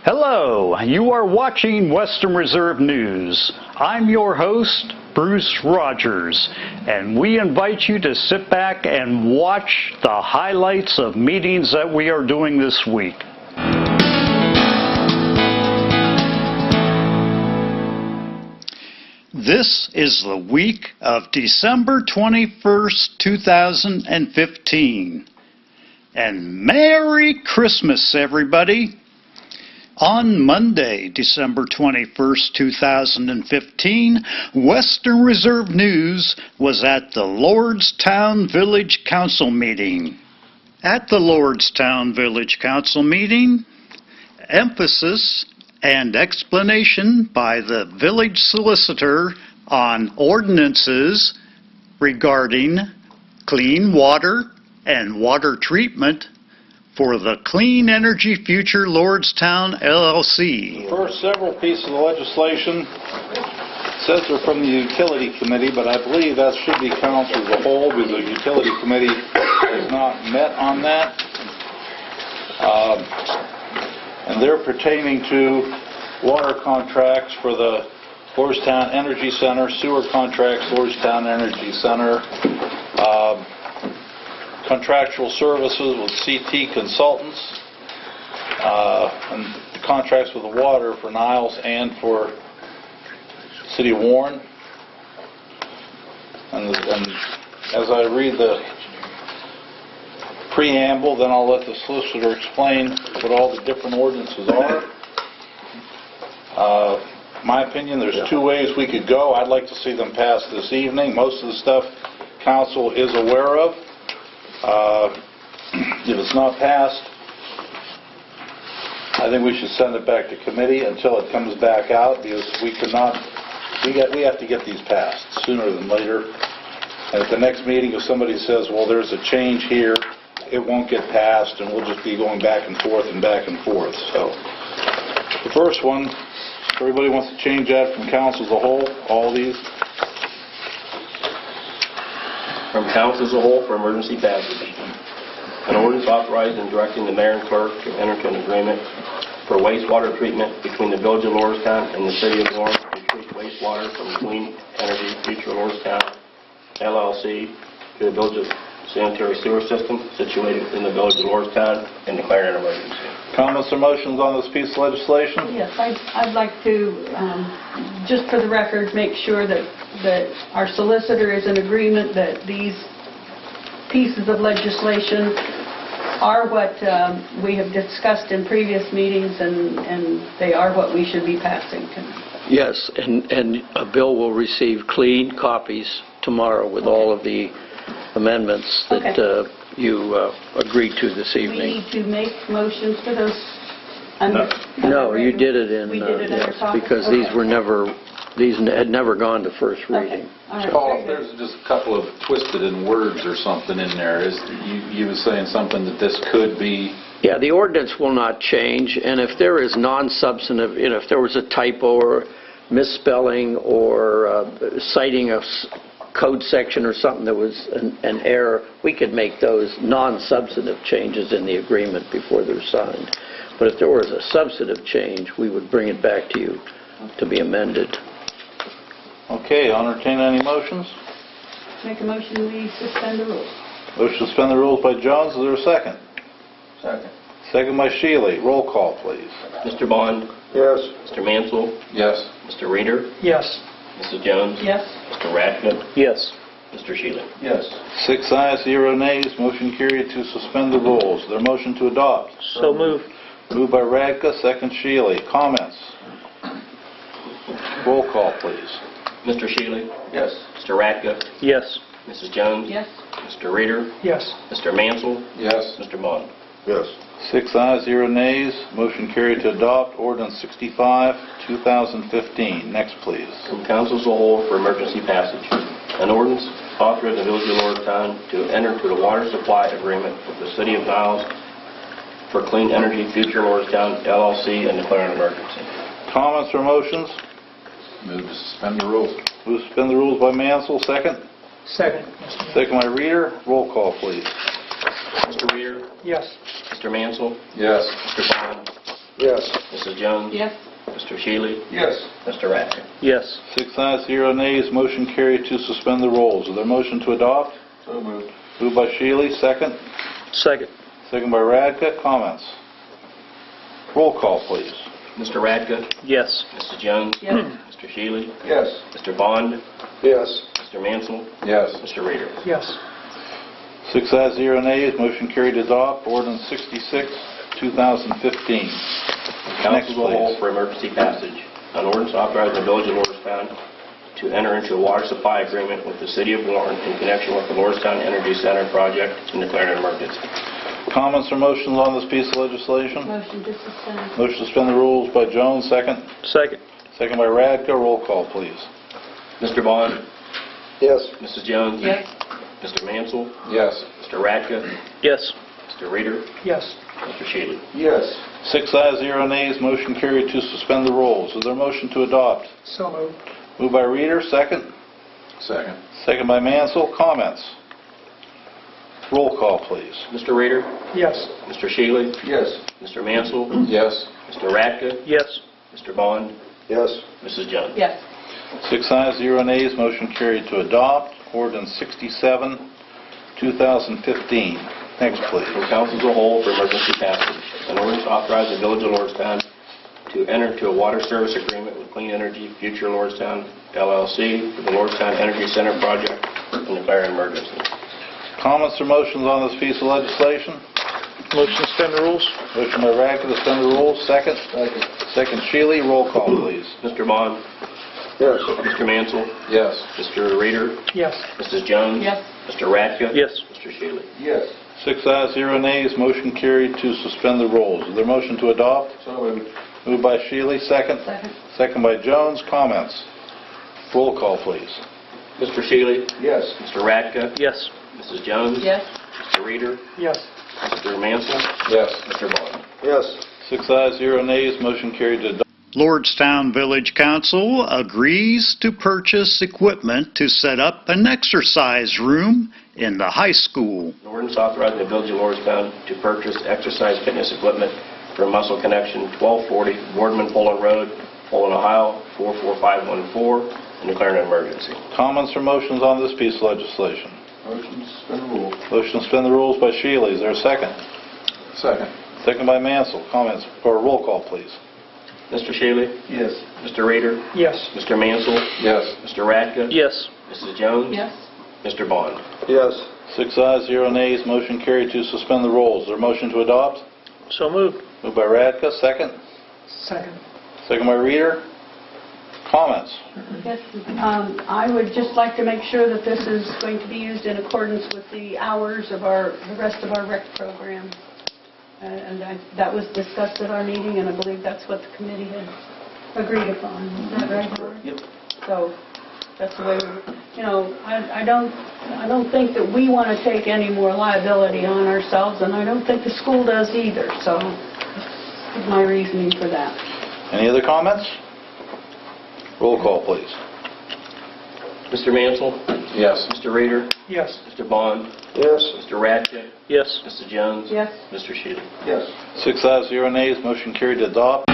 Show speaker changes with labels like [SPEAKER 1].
[SPEAKER 1] Hello, you are watching Western Reserve News. I'm your host, Bruce Rogers, and we invite you to sit back and watch the highlights of meetings that we are doing this week. This is the week of December 21st, 2015. And Merry Christmas, everybody! On Monday, December 21st, 2015, Western Reserve News was at the Lordstown Village Council meeting. At the Lordstown Village Council meeting, emphasis and explanation by the village solicitor on ordinances regarding clean water and water treatment for the Clean Energy Future Lordstown LLC.
[SPEAKER 2] The first several pieces of legislation says they're from the Utility Committee, but I believe that should be council as a whole because the Utility Committee has not met on that. And they're pertaining to water contracts for the Lordstown Energy Center, sewer contracts, Lordstown Energy Center, contractual services with CT Consultants, and the contracts with the water for Niles and for City of Warren. And as I read the preamble, then I'll let the solicitor explain what all the different ordinances are. My opinion, there's two ways we could go. I'd like to see them passed this evening. Most of the stuff council is aware of. If it's not passed, I think we should send it back to committee until it comes back out, because we have to get these passed sooner than later. And at the next meeting, if somebody says, well, there's a change here, it won't get passed, and we'll just be going back and forth and back and forth. So the first one, everybody wants to change that from council as a whole, all these.
[SPEAKER 3] From council as a whole for emergency passage. An ordinance authorizing and directing the mayor and clerk to enter into an agreement for wastewater treatment between the village of Lordstown and the city of Warren to treat wastewater from Clean Energy Future Lordstown LLC to the village of sanitary sewer system situated within the village of Lordstown and declaring an emergency.
[SPEAKER 2] Comments or motions on this piece of legislation?
[SPEAKER 4] Yes, I'd like to, just for the record, make sure that our solicitor is in agreement that these pieces of legislation are what we have discussed in previous meetings, and they are what we should be passing tonight.
[SPEAKER 5] Yes, and a bill will receive clean copies tomorrow with all of the amendments that you agreed to this evening.
[SPEAKER 4] We need to make motions for those.
[SPEAKER 5] No, you did it in,
[SPEAKER 4] we did it under
[SPEAKER 5] yes,
[SPEAKER 4] topics?
[SPEAKER 5] because these had never gone to first reading.
[SPEAKER 4] All right.
[SPEAKER 6] Paul, if there's just a couple of twisted in words or something in there, you were saying something that this could be...
[SPEAKER 5] Yeah, the ordinance will not change, and if there is non-substantive, if there was a typo or misspelling or citing a code section or something that was an error, we could make those non-substantive changes in the agreement before they're signed. But if there was a substantive change, we would bring it back to you to be amended.
[SPEAKER 2] Okay, I'll entertain any motions.
[SPEAKER 4] Make a motion, we suspend the rules.
[SPEAKER 2] Motion to suspend the rules by Jones. Is there a second?
[SPEAKER 3] Second.
[SPEAKER 2] Second by Shealy. Roll call, please.
[SPEAKER 3] Mr. Bond?
[SPEAKER 6] Yes.
[SPEAKER 3] Mr. Mansell?
[SPEAKER 6] Yes.
[SPEAKER 3] Mr. Reeder?
[SPEAKER 5] Yes.
[SPEAKER 3] Mrs. Jones?
[SPEAKER 4] Yes.
[SPEAKER 3] Mr. Radcliffe?
[SPEAKER 5] Yes.
[SPEAKER 3] Mr. Shealy?
[SPEAKER 6] Yes.
[SPEAKER 2] 6 ayes, 0 nays. Motion carried to suspend the rules. Is there a motion to adopt?
[SPEAKER 5] So moved.
[SPEAKER 2] Moved by Radka, second Shealy. Comments? Roll call, please.
[SPEAKER 3] Mr. Shealy?
[SPEAKER 6] Yes.
[SPEAKER 3] Mr. Radcliffe?
[SPEAKER 5] Yes.
[SPEAKER 3] Mrs. Jones?
[SPEAKER 4] Yes.
[SPEAKER 3] Mr. Reeder?
[SPEAKER 5] Yes.
[SPEAKER 3] Mr. Mansell?
[SPEAKER 6] Yes.
[SPEAKER 3] Mr. Bond?
[SPEAKER 6] Yes.
[SPEAKER 2] 6 ayes, 0 nays. Motion carried to adopt ordinance 65, 2015. Next, please.
[SPEAKER 3] From council as a whole for emergency passage. An ordinance authorizing the village of Lordstown to enter into a water supply agreement with the city of Niles for Clean Energy Future Lordstown LLC and declare an emergency.
[SPEAKER 2] Comments or motions?
[SPEAKER 6] Move to suspend the rules.
[SPEAKER 2] Move to suspend the rules by Mansell, second.
[SPEAKER 5] Second.
[SPEAKER 2] Second by Reeder. Roll call, please.
[SPEAKER 3] Mr. Reeder?
[SPEAKER 5] Yes.
[SPEAKER 3] Mr. Mansell?
[SPEAKER 6] Yes.
[SPEAKER 3] Mr. Bond?
[SPEAKER 7] Yes.
[SPEAKER 3] Mrs. Jones?
[SPEAKER 4] Yes.
[SPEAKER 3] Mr. Shealy?
[SPEAKER 7] Yes.
[SPEAKER 3] Mr. Radka?
[SPEAKER 5] Yes.
[SPEAKER 2] 6 ayes, 0 nays, motion carried to suspend the rules. Is there a motion to adopt?
[SPEAKER 7] So moved.
[SPEAKER 2] Moved by Shealy, second.
[SPEAKER 5] Second.
[SPEAKER 2] Second by Radka. Comments? Roll call, please.
[SPEAKER 3] Mr. Radka?
[SPEAKER 5] Yes.
[SPEAKER 3] Mrs. Jones?
[SPEAKER 4] Yes.
[SPEAKER 3] Mr. Shealy?
[SPEAKER 7] Yes.
[SPEAKER 3] Mr. Bond?
[SPEAKER 7] Yes.
[SPEAKER 3] Mr. Mansell?
[SPEAKER 7] Yes.
[SPEAKER 3] Mr. Reader?
[SPEAKER 5] Yes.
[SPEAKER 2] 6 ayes, 0 nays, motion carried to adopt ordinance 66, 2015.
[SPEAKER 3] Council as a whole for emergency passage. An ordinance authorizing the Village of Lordstown to enter into a water supply agreement with the City of Warren in connection with the Lordstown Energy Center project and declaring an emergency.
[SPEAKER 2] Comments or motions on this piece of legislation?
[SPEAKER 4] Motion to suspend.
[SPEAKER 2] Motion to suspend the rules by Jones, second.
[SPEAKER 5] Second.
[SPEAKER 2] Second by Radka. Roll call, please.
[SPEAKER 3] Mr. Bond?
[SPEAKER 7] Yes.
[SPEAKER 3] Mrs. Jones?
[SPEAKER 4] Yes.
[SPEAKER 3] Mr. Mansell?
[SPEAKER 7] Yes.
[SPEAKER 3] Mr. Radka?
[SPEAKER 5] Yes.
[SPEAKER 3] Mr. Reader?
[SPEAKER 5] Yes.
[SPEAKER 3] Mr. Shealy?
[SPEAKER 7] Yes.
[SPEAKER 2] 6 ayes, 0 nays, motion carried to suspend the rules. Is there a motion to adopt?
[SPEAKER 5] So moved.
[SPEAKER 2] Moved by Reader, second.
[SPEAKER 7] Second.
[SPEAKER 2] Second by Mansell. Comments? Roll call, please.
[SPEAKER 3] Mr. Reader?
[SPEAKER 5] Yes.
[SPEAKER 3] Mr. Shealy?
[SPEAKER 7] Yes.
[SPEAKER 3] Mr. Mansell?
[SPEAKER 7] Yes.
[SPEAKER 3] Mr. Radka?
[SPEAKER 5] Yes.
[SPEAKER 3] Mr. Bond?
[SPEAKER 7] Yes.
[SPEAKER 3] Mrs. Jones?
[SPEAKER 4] Yes.
[SPEAKER 2] 6 ayes, 0 nays, motion carried to adopt ordinance 67, 2015. Next, please.
[SPEAKER 3] From council as a whole for emergency passage. An ordinance authorizing the Village of Lordstown to enter into a water service agreement with Clean Energy Future Lordstown LLC for the Lordstown Energy Center project and declaring an emergency.
[SPEAKER 2] Comments or motions on this piece of legislation?
[SPEAKER 5] Motion to suspend the rules?
[SPEAKER 2] Motion by Radka to suspend the rules, second. Second Shealy. Roll call, please.
[SPEAKER 3] Mr. Bond?
[SPEAKER 7] Yes.
[SPEAKER 3] Mr. Mansell?
[SPEAKER 7] Yes.
[SPEAKER 3] Mr. Reader?
[SPEAKER 5] Yes.
[SPEAKER 3] Mrs. Jones?
[SPEAKER 4] Yes.
[SPEAKER 3] Mr. Radka?
[SPEAKER 5] Yes.
[SPEAKER 3] Mr. Shealy?
[SPEAKER 7] Yes.
[SPEAKER 2] 6 ayes, 0 nays, motion carried to suspend the rules. Is there a motion to adopt?
[SPEAKER 7] So moved.
[SPEAKER 2] Moved by Shealy, second.
[SPEAKER 4] Second.
[SPEAKER 2] Second by Jones. Comments? Roll call, please.
[SPEAKER 3] Mr. Shealy?
[SPEAKER 7] Yes.
[SPEAKER 3] Mr. Radka?
[SPEAKER 5] Yes.
[SPEAKER 3] Mrs. Jones?
[SPEAKER 4] Yes.
[SPEAKER 3] Mr. Reader?
[SPEAKER 5] Yes.
[SPEAKER 3] Mr. Mansell?
[SPEAKER 7] Yes.
[SPEAKER 3] Mr. Bond?
[SPEAKER 7] Yes.
[SPEAKER 2] 6 ayes, 0 nays, motion carried to adopt.
[SPEAKER 1] Lordstown Village Council agrees to purchase equipment to set up an exercise room in the high school.
[SPEAKER 3] An ordinance authorizing the Village of Lordstown to purchase exercise fitness equipment from Muscle Connection, 1240 Boardman Poland Road, Poland, Ohio, 44514, and declaring an emergency.
[SPEAKER 2] Comments or motions on this piece of legislation?
[SPEAKER 7] Motion to suspend the rule.
[SPEAKER 2] Motion to suspend the rules by Shealy. Is there a second?
[SPEAKER 7] Second.
[SPEAKER 2] Second by Mansell. Comments or roll call, please.
[SPEAKER 3] Mr. Shealy?
[SPEAKER 7] Yes.
[SPEAKER 3] Mr. Reader?
[SPEAKER 5] Yes.
[SPEAKER 3] Mr. Mansell?
[SPEAKER 7] Yes.
[SPEAKER 3] Mr. Radka?
[SPEAKER 5] Yes.
[SPEAKER 3] Mrs. Jones?
[SPEAKER 4] Yes.
[SPEAKER 3] Mr. Bond?
[SPEAKER 7] Yes.
[SPEAKER 2] 6 ayes, 0 nays, motion carried to suspend the rules. Is there a motion to adopt?
[SPEAKER 5] So moved.
[SPEAKER 2] Moved by Radka, second.
[SPEAKER 5] Second.
[SPEAKER 2] Second by Reader. Comments?
[SPEAKER 4] Yes, I would just like to make sure that this is going to be used in accordance with the hours of the rest of our rec program. And that was discussed at our meeting, and I believe that's what the committee had agreed upon. Is that right, Howard?
[SPEAKER 3] Yep.
[SPEAKER 4] So that's the way, I don't think that we want to take any more liability on ourselves, and I don't think the school does either. So that's my reasoning for that.
[SPEAKER 2] Any other comments? Roll call, please.
[SPEAKER 3] Mr. Mansell?
[SPEAKER 7] Yes.
[SPEAKER 3] Mr. Reader?
[SPEAKER 5] Yes.
[SPEAKER 3] Mr. Bond?
[SPEAKER 7] Yes.
[SPEAKER 3] Mr. Radka?
[SPEAKER 5] Yes.
[SPEAKER 3] Mrs. Jones?
[SPEAKER 4] Yes.
[SPEAKER 3] Mr. Shealy?
[SPEAKER 7] Yes.
[SPEAKER 2] 6 ayes, 0 nays, motion carried to adopt.